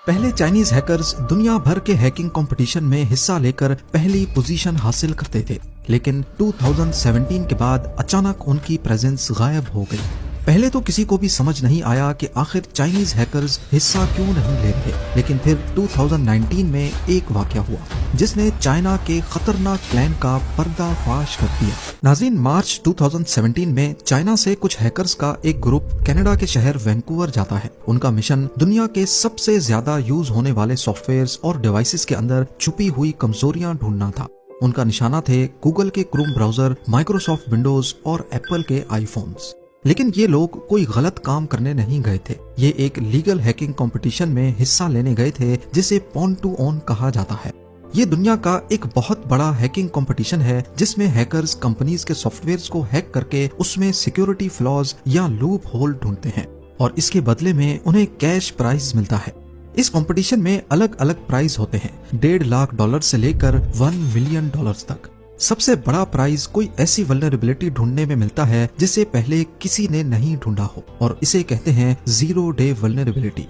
पहले Chinese hackers दुनिया भर के हैकिंग कंपटीशन में हिस्सा लेकर पहली पोजीशन हासिल करते थे, लेकिन 2017 के बाद अचानक उनकी प्रेजेंस गायब हो गई। पहले तो किसी को भी समझ नहीं आया कि आखिर चाइनीज हैकर्स हिस्सा क्यों नहीं ले रहे, लेकिन फिर 2019 में एक वाकया हुआ जिसने चाइना के खतरनाक प्लान का पर्दाफाश कर दिया। नाज़रीन, मार्च 2017 में चाइना से कुछ हैकर्स का एक ग्रुप कनाडा के शहर वैंकूवर जाता है। उनका मिशन दुनिया के सबसे ज्यादा यूज होने वाले सॉफ्टवेयर्स और डिवाइसेस के अंदर छुपी हुई कमजोरियां ढूंढना था। उनका निशाना थे गूगल के क्रोम ब्राउजर, माइक्रोसॉफ्ट विंडोज और एप्पल के आईफोन्स। लेकिन ये लोग कोई गलत काम करने नहीं गए थे, ये एक लीगल हैकिंग कंपटीशन में हिस्सा लेने गए थे जिसे पॉन टू ऑन कहा जाता है। ये दुनिया का एक बहुत बड़ा हैकिंग कंपटीशन है जिसमें हैकर्स कंपनीज के सॉफ्टवेयर्स को हैक करके उसमें सिक्योरिटी फ्लॉज या लूप होल ढूंढते हैं और इसके बदले में उन्हें कैश प्राइज मिलता है। इस कंपटीशन में अलग अलग प्राइज होते हैं, $1.5 लाख से लेकर $1 मिलियन तक। सबसे बड़ा प्राइज कोई ऐसी वल्नरेबिलिटी ढूंढने में मिलता है जिसे पहले किसी ने नहीं ढूंढा हो, और इसे कहते हैं 0 डे वल्नरेबिलिटी।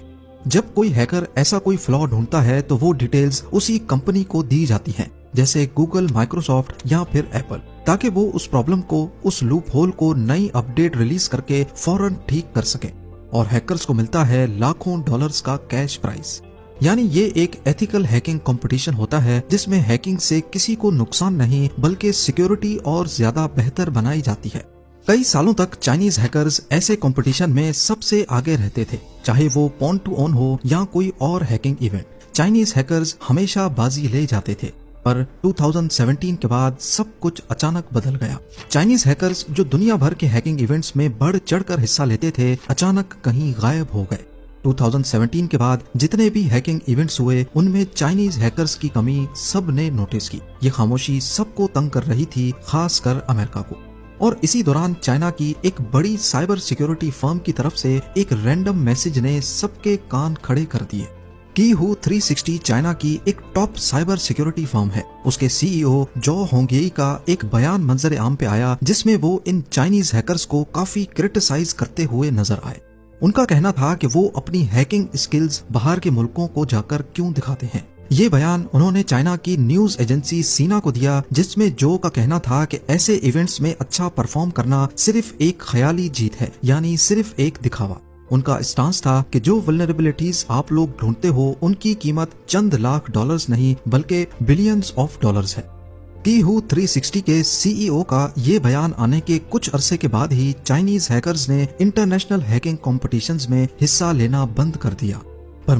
जब कोई हैकर ऐसा कोई फ्लॉ ढूंढता है तो वो डिटेल्स उसी कंपनी को दी जाती हैं, जैसे गूगल, माइक्रोसॉफ्ट या फिर एप्पल, ताकि वो उस प्रॉब्लम को, उस लूप होल को नई अपडेट रिलीज करके फौरन ठीक कर सके। और हैकर्स को मिलता है लाखों डॉलर्स का कैश प्राइज। यानी ये एक एथिकल हैकिंग कंपटीशन होता है जिसमें हैकिंग से किसी को नुकसान नहीं बल्कि सिक्योरिटी और ज्यादा बेहतर बनाई जाती है। कई सालों तक चाइनीज हैकर्स ऐसे कंपटीशन में सबसे आगे रहते थे, चाहे वो पॉन टू ऑन हो या कोई और हैकिंग इवेंट। चाइनीज हैकर्स हमेशा बाजी ले जाते थे, पर 2017 के बाद सब कुछ अचानक बदल गया। चाइनीज हैकर्स जो दुनिया भर के हैकिंग इवेंट्स में बढ़ चढ़कर हिस्सा लेते थे, अचानक कहीं गायब हो गए। 2017 के बाद जितने भी हैकिंग इवेंट्स हुए उनमें चाइनीज हैकर्स की कमी सब ने नोटिस की। ये खामोशी सबको तंग कर रही थी, खासकर अमेरिका को। और इसी दौरान चाइना की एक बड़ी साइबर सिक्योरिटी फर्म की तरफ से एक रैंडम मैसेज ने सबके कान खड़े कर दिए। कीहू 360 चाइना की एक टॉप साइबर सिक्योरिटी फर्म है। उसके सीईओ जो होंगयी का एक बयान मंजर आम पे आया जिसमें वो इन चाइनीज हैकर्स को काफी क्रिटिसाइज करते हुए नजर आए। उनका कहना था कि वो अपनी हैकिंग स्किल्स बाहर के मुल्कों को जाकर क्यों दिखाते हैं। ये बयान उन्होंने चाइना की न्यूज एजेंसी सीना को दिया, जिसमें जो का कहना था कि ऐसे इवेंट्स में अच्छा परफॉर्म करना सिर्फ एक ख्याली जीत है, यानी सिर्फ एक दिखावा। उनका स्टांस था कि जो वल्नरेबिलिटीज आप लोग ढूंढते हो उनकी कीमत चंद लाख डॉलर्स नहीं बल्कि बिलियंस ऑफ डॉलर्स है। कीहू 360 के सीईओ का ये बयान आने के कुछ अरसे के बाद ही चाइनीज हैकर्स ने इंटरनेशनल हैकिंग कॉम्पिटिशन्स में हिस्सा लेना बंद कर दिया। पर